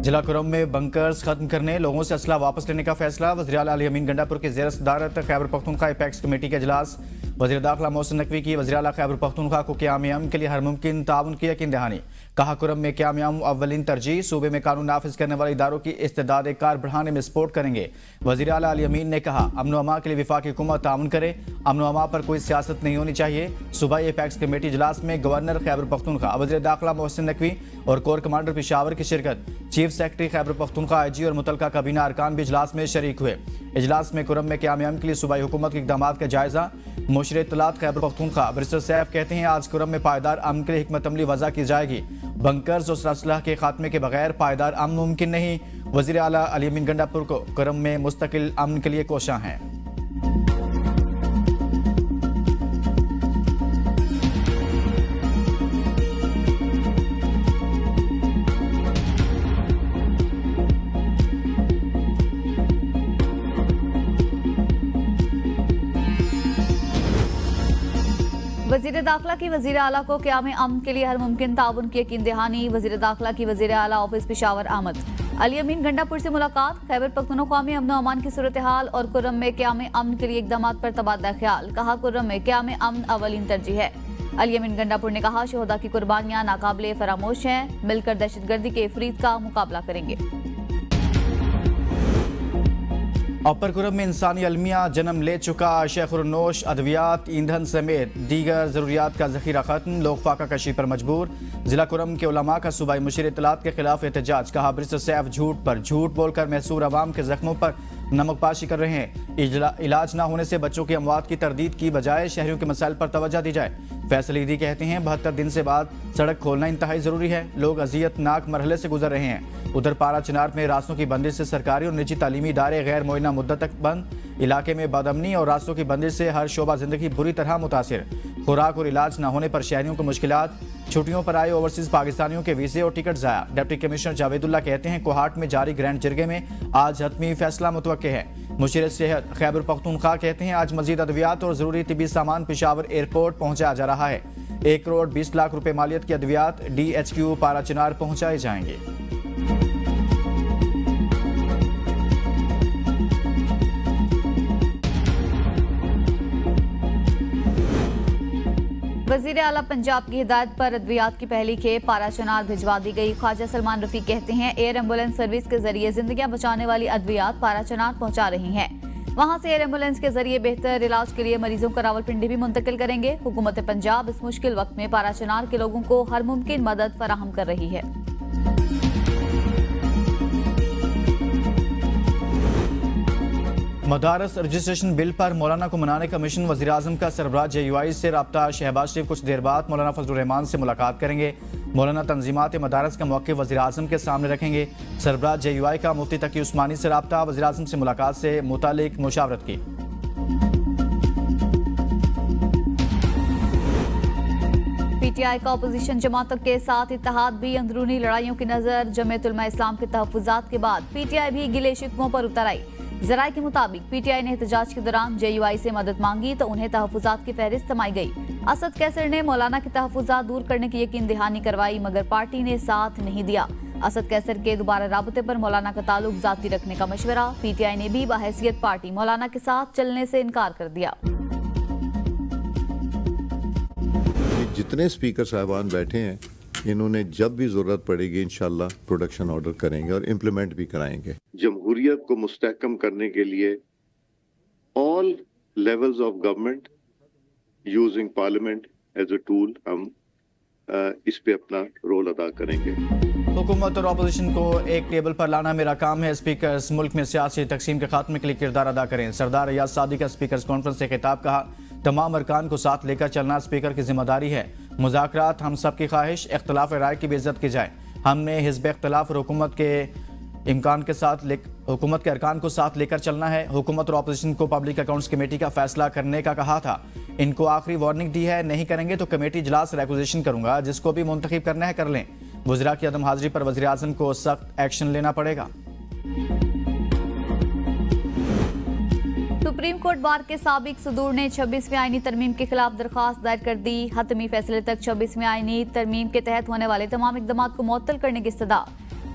जिला कुरम में बंकर्स खत्म करने, लोगों से असला वापस लेने का फैसला। वज़ीर आला अली अमीन गंडापुर की ज़ेर सदारत खैबर पख्तूनख्वा एपेक्स कमेटी का इजलास। वज़ीर दाखिला मोहसिन नकवी की वज़ीर आला खैबर पख्तूनख्वा को क़याम अमन के लिए हर मुमकिन ताउन की यकीन दहानी। कहा कुरम में क़याम अमन अव्वलीन तरजीह, सूबे में कानून नाफिज करने वाले इदारों की इस्तेदाद कार बढ़ाने में सपोर्ट करेंगे। वज़ीर आला अली अमीन ने कहा अमन अमा के लिए वफाकी हुकूमत ताउन करे, अमन अमा पर कोई सियासत नहीं होनी चाहिए। सूबाई एपेक्स कमेटी इजलास में गवर्नर खैबर पख्तूनख्वा, वज़ीर दाखिला मोहसिन नकवी और कोर कमांडर पेशावर की शिरकत। Chief secretary Khyber Pakhtunkhwa IG और मुतलका काबीना अरकान भी इजलास में शरीक हुए। इजलास में कुरम में क़याम अमन के लिए सूबाई हुकूमत के इक़दामात का जायजा। मुशीर इत्तलात खैबर पख्तूनख्वा बैरिस्टर सैफ कहते हैं आज कुरम में पायदार अमन के लिए हिकमत अमली वज़ा की जाएगी। बंकर्स और असलह के खात्मे के बगैर पायदार अमन मुमकिन नहीं। वज़ीर आला अली अमीन गंडापुर को कुरम में मुस्तकिल अमन के लिए कोशां हैं। वज़ीर दाखिला की वज़ीर आला को क़याम अमन के लिए हर मुमकिन ताउन की यकीन दहानी। वज़ीर दाखिला की वज़ीर आला ऑफिस पेशावर आमद। अली अमीन गंडापुर से मुलाकात। खैबर पख्तूनख्वा में अमन अमान की सूरत हाल और कुर्रम में क़याम अमन के लिए इक़दामात पर तबादला ख्याल। कहा कुर्रम में क़याम अमन अव्वलीन तरजीह है। अली अमीन गंडापुर ने कहा शहदा की कुर्बानियां नाकाबिले फरामोश हैं, मिलकर दहशतगर्दी के इफरीत का मुकाबला करेंगे। अपर कुरम में इंसानी अलमिया जन्म ले चुका। शेखुरनोश अद्वियात, ईंधन समेत दीगर ज़रूरियात का ज़ख़ीरा खत्म। लोग फाका कशी पर मजबूर। जिला कुरम के उलमा का सूबाई मुशीर इत्तलात के खिलाफ एहतजाज। कहा बैरिस्टर सैफ झूठ पर झूठ बोलकर महसूर अवाम के जख्मों पर नमकपाशी कर रहे हैं। इलाज ना होने से बच्चों की अमवात की तरदीद की बजाय शहरियों के मसाइल पर तवज्जो दी जाए। फैसल ईदी कहते हैं 72 दिन से बाद सड़क खोलना इंतहाई ज़रूरी है। लोग अजियतनाक मरहले से गुजर रहे हैं। उधर पारा चिनार में रास्तों की बंदिश से सरकारी और निजी तालीमी इदारे गैर मुअय्यना मुद्दत तक बंद। इलाके में बदअमनी और रास्तों की बंदिश से हर शोबा जिंदगी बुरी तरह मुतासिर। खुराक और इलाज न होने पर शहरियों को मुश्किलात। छुट्टियों पर आए ओवरसीज पाकिस्तानियों के वीजे और टिकट ज़ाया। डिप्टी कमिश्नर जावेदुल्ला कहते हैं कोहाट में जारी ग्रैंड जिरगे में आज हतमी फैसला मुतवक्के है। मुशीर सेहत खैबर पख्तूनख्वा कहते हैं आज मजीद अद्वियात और ज़रूरी तिबी सामान पेशावर एयरपोर्ट पहुंचाया जा रहा है। 1 करोड़ 20 लाख रुपए मालियत की अद्वियात DHQ पारा चिनार पहुंचाए जाएंगे। वज़ीर आला पंजाब की हिदायत पर अद्वियात की पहली खेप पारा चिनार भिजवा दी गई। ख्वाजा सलमान रफीक कहते हैं एयर एम्बुलेंस सर्विस के जरिए जिंदगियां बचाने वाली अद्वियात पारा चिनार पहुंचा रही हैं। वहां से एयर एम्बुलेंस के जरिए बेहतर इलाज के लिए मरीजों को रावलपिंडी भी मुंतकिल करेंगे। हुकूमत पंजाब इस मुश्किल वक्त में पारा चिनार के लोगों को हर मुमकिन मदद फराहम कर रही है। मदारस रजिस्ट्रेशन बिल पर मौलाना को मनाने का मिशन। वज़ीर आज़म का सरबराह JUI से रब्ता। शहबाज शरीफ कुछ देर बाद मौलाना फजलुर रहमान से मुलाकात करेंगे। मौलाना तंजीमात मदारस का मौक़िफ़ वज़ीर आज़म के सामने रखेंगे। सरबराह JUI का मुफ्ती तकी उस्मानी से रब्ता। वज़ीर आज़म से मुलाकात से मुतालिक मुशावरत की। PTI का अपोजिशन जमातों के साथ इत्तेहाद भी अंदरूनी लड़ाइयों की नजर। जमीयत उलमा इस्लाम के तहफ़्फ़ुज़ात के बाद PTI भी गिले शिकवों पर उतर आई। ज़राए के मुताबिक PTI ने एहतजाज के दौरान JUI से मदद मांगी तो उन्हें तहफ़्फ़ुज़ात की फहरिस्त थमाई गई। असद कैसर ने मौलाना के तहफ़्फ़ुज़ात दूर करने की यकीन दहानी करवाई मगर पार्टी ने साथ नहीं दिया। असद कैसर के दोबारा राबते पर मौलाना का ताल्लुक ज़ाती रखने का मशवरा। PTI ने भी बहैसियत पार्टी मौलाना के साथ चलने से इनकार कर दिया। जितने स्पीकर साहबान बैठे हैं इन्होंने जब भी ज़रूरत पड़ेगी इंशाल्लाह प्रोडक्शन ऑर्डर करेंगे और इम्प्लीमेंट भी कराएंगे। जमहूरियत को मुस्तहकम करने के लिए all levels of government using parliament as a tool हम इस पे अपना रोल अदा करेंगे। हुकूमत और अपोजिशन को एक टेबल पर लाना मेरा काम है। स्पीकर्स मुल्क में सियासी तकसीम के खात्मे के लिए किरदार अदा करें। सरदार रियाज सादी का स्पीकर्स कॉन्फ्रेंस से खिताब। कहा तमाम अरकान को साथ लेकर चलना स्पीकर की जिम्मेदारी है। मुज़ाकरात हम सब की ख्वाहिश, इख्तलाफ राय की भी इज्जत की जाए। हमने हिज़्ब इख्तलाफ और हुकूमत के अरकान को साथ लेकर चलना है। हुकूमत और अपोजिशन को पब्लिक अकाउंट्स कमेटी का फैसला करने का कहा था। इनको आखिरी वार्निंग दी है, नहीं करेंगे तो कमेटी इजलास रेक्विजिशन करूंगा। जिसको भी मुंतखब करना है कर लें। वज़ीरा की अदम हाजिरी पर वज़ीर आज़म को सख्त एक्शन लेना पड़ेगा। सुप्रीम कोर्ट बार के साबिक सदूर ने 26वीं आईनी तरमीम के खिलाफ दरखास्त दायर कर दी। हतमी फैसले तक 26वीं आईनी तरमीम के तहत होने वाले तमाम इकदाम को मुअत्तल करने की इस्तदा।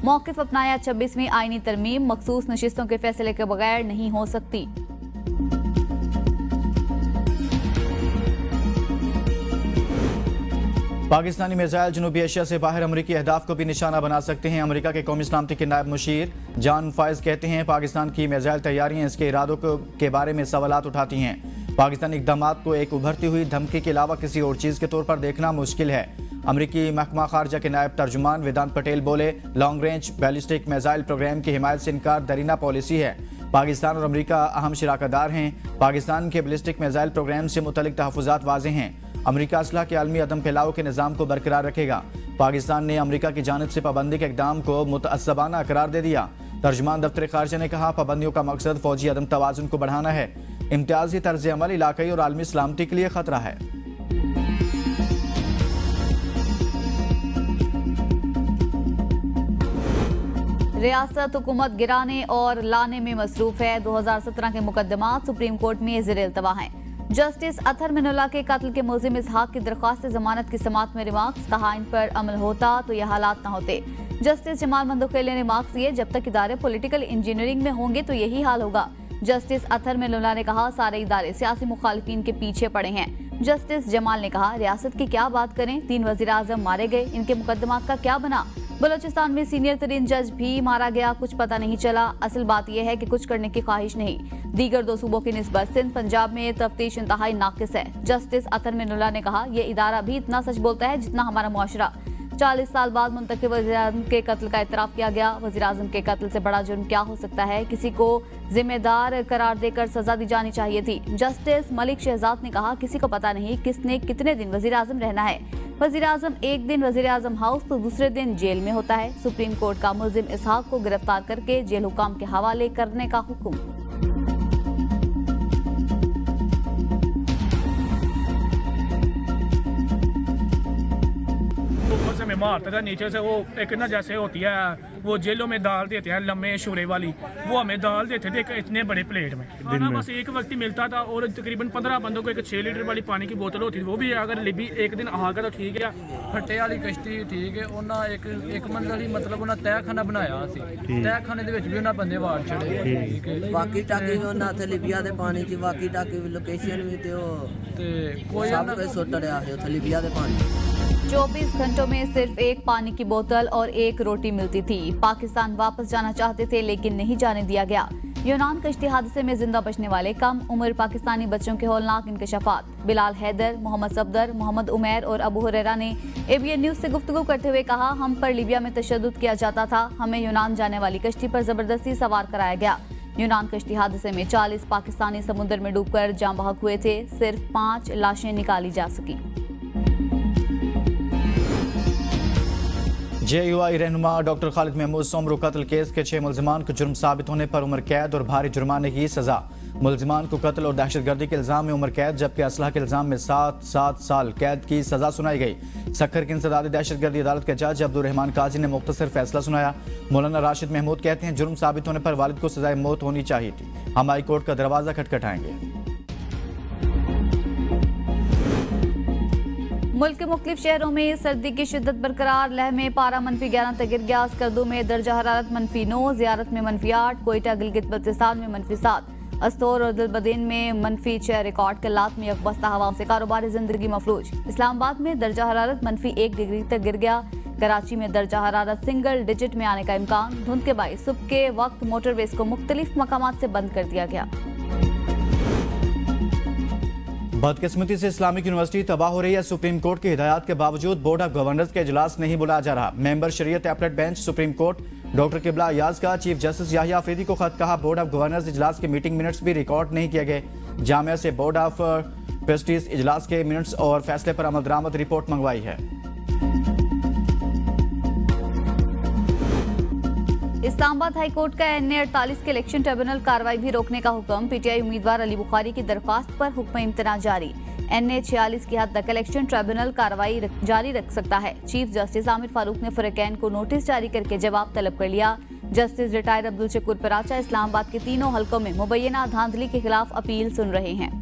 मौक़िफ़ अपनाया 26वीं आईनी तरमीम मखसूस नशिस्तों के फैसले के बगैर नहीं हो सकती। पाकिस्तानी मिसाइल जनूबी एशिया से बाहर अमरीकी अहदाफ को भी निशाना बना सकते हैं। अमरीका के कौमी सलामती के नायब मुशीर जान फायज कहते हैं पाकिस्तान की मिसाइल तैयारियां इसके इरादों के बारे में सवालात उठाती हैं। पाकिस्तानी इक़दाम को एक उभरती हुई धमकी के अलावा किसी और चीज़ के तौर पर देखना मुश्किल है। अमरीकी महकमा खारजा के नायब तर्जुमान वेदांत पटेल बोले long range ballistic missile programme की हिमायत से इनकार दरीना पॉलिसी है। पाकिस्तान और अमरीका अहम शराकतदार हैं। पाकिस्तान के बैलिस्टिक मिसाइल प्रोग्राम से मुतल्लिक तहफ़्फ़ुज़ात वाज़ेह हैं। अमरीका असलाह के आलमी अदम फैलाव के निज़ाम को बरकरार रखेगा। पाकिस्तान ने अमरीका की जानिब से पाबंदी के इक़दाम को मुतअस्सबाना करार दे दिया। तर्जुमान दफ्तर खारजा ने कहा पाबंदियों का मकसद फौजी अदम तवाज़ुन को बढ़ाना है। इम्तियाजी तर्ज अमल इलाक़ाई और आलमी सलामती के लिए खतरा है। रियासत हुकूमत गिराने और लाने में मसरूफ है। 2017 के मुकदमात सुप्रीम कोर्ट में ज़ेर इल्तवा हैं। जस्टिस अतहर मिनुल्लाह के कत्ल के मुल्जिम इसहाक की दरख्वास्त जमानत की समाअत में रिमार्क्स कहा इन पर अमल होता तो यह हालात न होते। जस्टिस जमाल मंदोखेले ने रिमार्क्स दिए जब तक इदारे पॉलिटिकल इंजीनियरिंग में होंगे तो यही हाल होगा। जस्टिस अतहर मिनुल्लाह ने कहा सारे इदारे सियासी मुखालिफिन के पीछे पड़े हैं। जस्टिस जमाल ने कहा रियासत की क्या बात करें, 3 वज़ीर आज़म मारे गए, इनके मुकदमात का क्या बना। बलोचिस्तान में सीनियर तरीन जज भी मारा गया, कुछ पता नहीं चला। असल बात यह है कि कुछ करने की ख्वाहिश नहीं। दीगर 2 सूबों की निस्बत सिंध पंजाब में तफ्तीश इंतहाई नाकिस है। जस्टिस अतहर मिनुल्लाह ने कहा यह इदारा भी इतना सच बोलता है जितना हमारा मुआशरा। 40 साल बाद मुंतखब वज़ीर-ए-आज़म के कत्ल का इतराफ़ किया गया। वज़ीर-ए-आज़म के कत्ल से बड़ा जुर्म क्या हो सकता है। किसी को जिम्मेदार करार देकर सजा दी जानी चाहिए थी। जस्टिस मलिक शहजाद ने कहा किसी को पता नहीं किसने कितने दिन वज़ीर-ए-आज़म रहना है। वज़ीर-ए-आज़म एक दिन वज़ीर-ए-आज़म हाउस तो दूसरे दिन जेल में होता है। सुप्रीम कोर्ट का मुल्जिम इसहाक को गिरफ्तार करके जेल हुकाम के हवाले करने का हुक्म। में मारता था नीचे से। वो एक ना जैसे होती है वो जेलों में दाल देते हैं लम्बे शोरे वाली, वो हमें दाल देते थे इतने बड़े प्लेट में। खाना बस एक वक्त ही मिलता था और तकरीबन 15 बंदों को एक 6 लीटर वाली पानी की बोतल होती थी। वो भी अगर लिबी एक दिन आगा तो ठीक है। फट्टे वाली कश्ती ठीक है। उन्हें एक मंजिल ही मतलब उन्हें तहखाना बनाया सी। तहखाने दे विच भी उन्हें बंदे वार छड़े। वाकी टाकी भी उन्हें लीबिया के पानी की वाकी टाकी भी लोकेशन भी कोई सब कुछ सुट रहा है उथे लीबिया के पानी। 24 घंटों में सिर्फ एक पानी की बोतल और एक रोटी मिलती थी। पाकिस्तान वापस जाना चाहते थे लेकिन नहीं जाने दिया गया। यूनान कश्ती हादसे में जिंदा बचने वाले कम उम्र पाकिस्तानी बच्चों के हौलनाक इंकशाफात। बिलाल हैदर, मोहम्मद सफदर, मोहम्मद उमैर और अबू हुरैरा ने ABN न्यूज से गुफ्तगू करते हुए कहा हम पर लीबिया में तशद्दुद किया जाता था। हमें यूनान जाने वाली कश्ती पर जबरदस्ती सवार कराया गया। यूनान कश्ती हादसे में 40 पाकिस्तानी समुद्र में डूबकर जाँ बहक हुए थे। सिर्फ 5 लाशें निकाली जा सकी। JUI रहनुमा डॉक्टर खालिद महमूद सोमरू कत्ल केस के 6 मुल्जिमान को जुर्म साबित होने पर उम्र कैद और भारी जुर्माने की सजा। मुल्जिमान को कत्ल और दहशतगर्दी के इल्जाम में उम्र कैद जबकि असलाह के इल्जाम में 7 साल कैद की सजा सुनाई गई। सक्खर की इंसदादी दहशतगर्दी अदालत के जज अब्दुल रहमान काजी ने मुख्तसर फैसला सुनाया। मौलाना राशिद महमूद कहते हैं जुर्म साबित होने पर वालिद को सजाए मौत होनी चाहिए थी। हम हाई कोर्ट का दरवाजा खटखटाएंगे। मुल्क के मुख्तलिफ शहरों में सर्दी की शिद्दत बरकरार। लेह में पारा -11 तक गिर गया। स्कर्दू में दर्जा हरारत -9, ज़ियारत में -8, कोयटा गिलगित बल्तिस्तान में -7, अस्तोर और दिलबदीन में -6 रिकॉर्ड। कलात में यकबस्ता हवाओं से कारोबारी जिंदगी मफलूज। इस्लामाबाद में दर्जा हरारत -1 डिग्री तक गिर गया। कराची में दर्जा हरारत सिंगल डिजिट में आने का इम्कान। धुंध के बाइस सुबह के वक्त मोटरवेज को मुख्तलिफ मकामात से बंद कर दिया गया। बदकिस्मती से इस्लामिक यूनिवर्सिटी तबाह हो रही है। सुप्रीम कोर्ट की हिदायत के बावजूद बोर्ड ऑफ गवर्नर्स के इजलास नहीं बुलाया जा रहा। Member Shariat appellate bench supreme court doctor Qibla Ayaz का चीफ जस्टिस याहिया अफरीदी को खत। कहा बोर्ड ऑफ गवर्नर्स इजलास के मीटिंग मिनट्स भी रिकॉर्ड नहीं किए गए। जामिया से बोर्ड ऑफ ट्रस्टीज इजलास के मिनट्स और फैसले पर अमल दरामद रिपोर्ट मंगवाई है। इस्लामाबाद हाई कोर्ट का NA 48 के इलेक्शन ट्रिब्यूनल कार्रवाई भी रोकने का हुक्म। PTI उम्मीदवार अली बुखारी की दरख्वास्त पर हुक्म इम्तना जारी। NA 46 की हद तक इलेक्शन ट्रिब्यूनल कार्रवाई जारी रख सकता है। चीफ जस्टिस आमिर फारूक ने फरीकैन को नोटिस जारी करके जवाब तलब कर लिया। जस्टिस रिटायर अब्दुल शकूर पराचा इस्लामाबाद के तीनों हलकों में मुबैना धांधली के खिलाफ अपील सुन रहे हैं।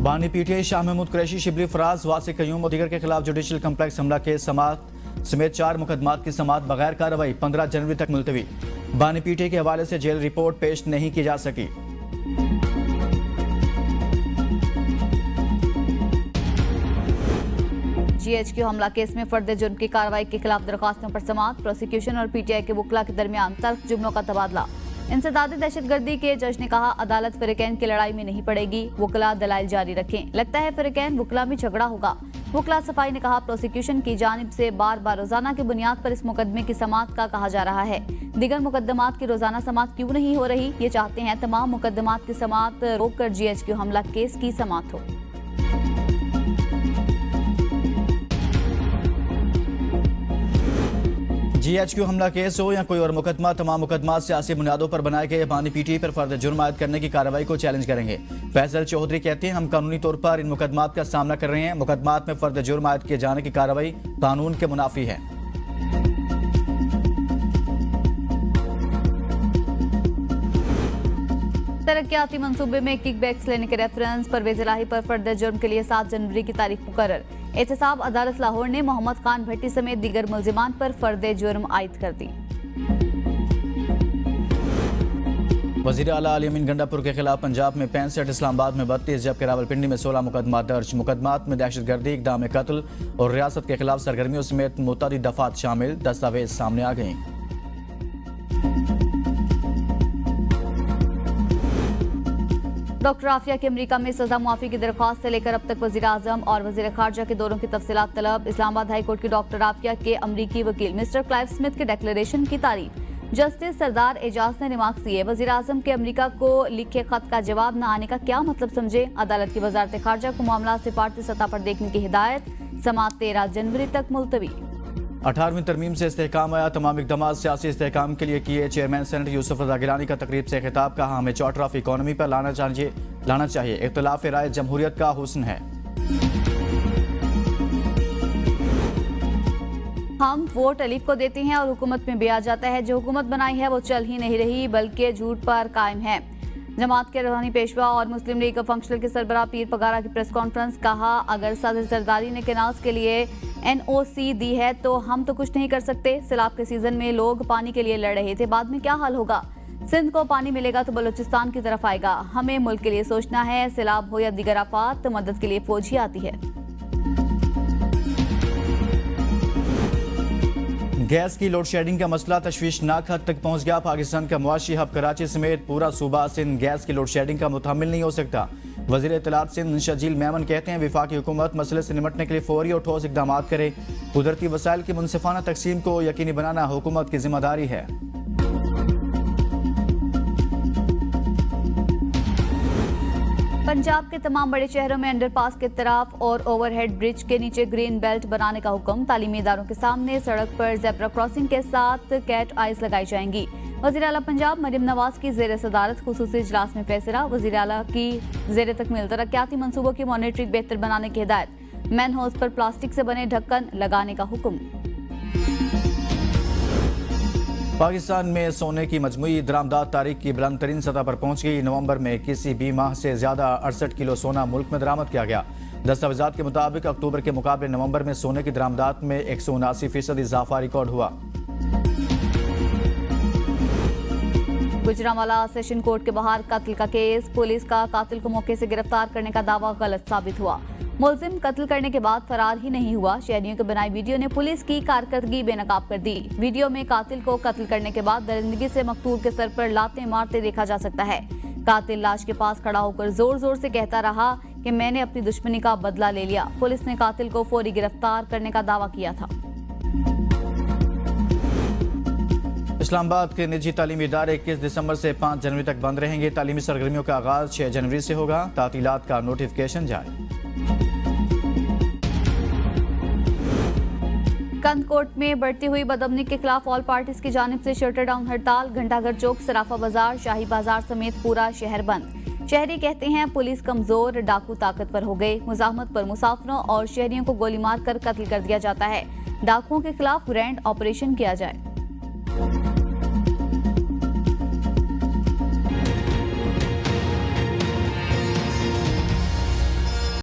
बानी पीटीआई शाह महमूद कुरैशी, शिबली फराज, वासिक कयूम और दीगर के खिलाफ जुडिशल कम्प्लेक्स हमला के समाअत समेत 4 मुकदमात की समाअत बगैर कार्रवाई 15 जनवरी तक मुलतवी। बानी पीटीआई के हवाले से जेल रिपोर्ट पेश नहीं की जा सकी। जीएचक्यू हमला केस में फर्द जुर्म की कार्रवाई के खिलाफ दरखास्तों पर समाअत। प्रोसिक्यूशन और पीटीआई के वकला के दरमियान तल्ख जुमलों का तबादला। इंसदादी दहशतगर्दी के जज ने कहा, अदालत फिरकैन की लड़ाई में नहीं पड़ेगी, वकला दलाइल जारी रखें। लगता है फिरकैन वकला में झगड़ा होगा। वकला सफाई ने कहा, प्रोसिक्यूशन की जानिब से बार बार रोजाना की बुनियाद पर इस मुकदमे की समाअत का कहा जा रहा है। दीगर मुकदमात की रोजाना समाअत क्यों नहीं हो रही? ये चाहते हैं तमाम मुकदमात की समाअत रोककर जीएचक्यू हमला केस की समाअत हो। जीएचक्यू हमला केस हो या कोई और मुकदमा, तमाम मुकदमा सियासी बुनियादों पर बनाए गए बानी पीटीआई पर फर्द जुर्म आयद करने की कार्रवाई को चैलेंज करेंगे। फैसल चौधरी कहते हैं, हम कानूनी तौर पर इन मुकदमात का सामना कर रहे हैं। मुकदमात में फर्द जुर्म आयद किए जाने की कार्रवाई कानून के मुनाफी है। तरक्याती मंसूबे में किकबैक्स लेने के रेफरेंस परवेज इलाही पर फर्द जुर्म के लिए 7 जनवरी की तारीख मुकर्रर। एहतसाब अदालत लाहौर ने मोहम्मद खान भट्टी समेत दीगर मुल्जिमान पर फर्द जुर्म आयद कर दी। वजीर आला अली अमीन गंडापुर के खिलाफ पंजाब में 65, इस्लामाबाद में 32 जबकि रावलपिंडी में 16 मुकदमा दर्ज। मुकदमात में दहशतगर्दी, इक़दाम कत्ल और रियासत के खिलाफ सरगर्मियों समेत मुतअद्दिद दफात शामिल। दस्तावेज सामने आ गई। डॉक्टर आफिया की अमेरिका में सजा मुआफी की दरख्वास्त से लेकर अब तक वजीर आजम और वजीर खारजा के दौरों की तफसीलात तलब। इस्लामाबाद हाई कोर्ट के डॉक्टर आफिया के अमरीकी वकील मिस्टर क्लाइव स्मिथ के डिक्लेरेशन की तारीफ। जस्टिस सरदार एजाज ने रिमार्क्स दिए, वजीर आजम के अमरीका को लिखे खत का जवाब न आने का क्या मतलब समझे। अदालत की वजारत खारजा को मामला सिफारती सतह पर देखने की हिदायत। समाअत 13 जनवरी तक मुलतवी। 18वीं तरमीम से इस्तेहकाम आया, तमाम इकदाम सियासी इस्तेहकाम के लिए किए। चेयरमैन सेनेट यूसुफ रजा गिलानी का तकरीब से खिताब, कहा, हमें चार्टर ऑफ इकोनॉमी पर लाना चाहिए। इख्तिलाफ राय जमहूरियत का हुस्न है। हम वोट अलीफ को देते हैं और हुकूमत में भी आ जाता है। जो हुकूमत बनाई है वो चल ही नहीं रही बल्कि झूठ पर कायम है। जमात के रूहानी पेशवा और मुस्लिम लीग फंक्शनल के सरबराह पीर पगारा की प्रेस कॉन्फ्रेंस, कहा, अगर सदर जरदारी ने कैनाल्स के लिए एनओसी दी है तो हम तो कुछ नहीं कर सकते। सैलाब के सीजन में लोग पानी के लिए लड़ रहे थे, बाद में क्या हाल होगा? सिंध को पानी मिलेगा तो बलूचिस्तान की तरफ आएगा। हमें मुल्क के लिए सोचना है। सैलाब हो या दीगर आफात, तो मदद के लिए फौज ही आती है। गैस की लोड शेडिंग का मसला तशवीशनाक हद तक पहुंच गया। पाकिस्तान का मुआशी हब कराची समेत पूरा सूबा सिंध गैस की लोड शेडिंग का मुतहम्मिल नहीं हो सकता। वजीर इत्तलात सिंध शजील मेमन कहते हैं, वफाकी हुकूमत मसले से निपटने के लिए फौरी और ठोस इकदाम करे। कुदरती वसाइल की मुनसिफाना तकसीम को यकीनी बनाना हुकूमत की जिम्मेदारी है। पंजाब के तमाम बड़े शहरों में अंडरपास के तरफ और ओवरहेड ब्रिज के नीचे ग्रीन बेल्ट बनाने का हुक्म। तालीमी इदारों के सामने सड़क पर ज़ेब्रा क्रॉसिंग के साथ कैट आइज लगाई जाएंगी। वज़ीर आला पंजाब मरियम नवाज की ज़ेर सदारत खुसूसी इजलास में फैसला। वज़ीर आला की ज़ेर तकमील तरक्याती मंसूबों की मॉनिटरिंग बेहतर बनाने की हिदायत। मैन होल्स पर प्लास्टिक से बने ढक्कन लगाने का हुक्म। पाकिस्तान में सोने की मजमूई दरामदात तारीख की बुलंद तरीन सतह पर पहुंच गई। नवंबर में किसी भी माह से ज्यादा 68 किलो सोना मुल्क में दरामद किया गया। दस्तावेजात के मुताबिक अक्टूबर के मुकाबले नवंबर में सोने की दरामदात में 179% इजाफा रिकॉर्ड हुआ। गुजरांवाला सेशन कोर्ट के बाहर कत्ल का केस। पुलिस का कातिल को मौके से गिरफ्तार करने का दावा गलत साबित हुआ। मुलजिम कत्ल करने के बाद फरार ही नहीं हुआ। शहरियों के बनाई वीडियो ने पुलिस की कारकर्दगी बेनकाब कर दी। वीडियो में कातिल को कत्ल करने के बाद दरिंदगी से मकतूल के सर पर लातें मारते देखा जा सकता है। कातिल लाश के पास खड़ा होकर जोर जोर से कहता रहा कि मैंने अपनी दुश्मनी का बदला ले लिया। पुलिस ने कातिल को फौरी गिरफ्तार करने का दावा किया था। इस्लामाबाद के निजी तालीमी इदारे 21 दिसंबर से 5 जनवरी तक बंद रहेंगे। तालीमी सरगर्मियों का आगाज 6 जनवरी से होगा। तातीलात का नोटिफिकेशन जारी। कंदकोट में बढ़ती हुई बदअमनी के खिलाफ ऑल पार्टीज की जानिब से शटर डाउन हड़ताल। घंटाघर चौक, सराफा बाजार, शाही बाजार समेत पूरा शहर बंद। शहरी कहते हैं पुलिस कमजोर, डाकू ताकतवर हो गए। मुजाहमत पर मुसाफिरों और शहरियों को गोली मारकर कत्ल कर दिया जाता है। डाकुओं के खिलाफ ग्रैंड ऑपरेशन किया जाए।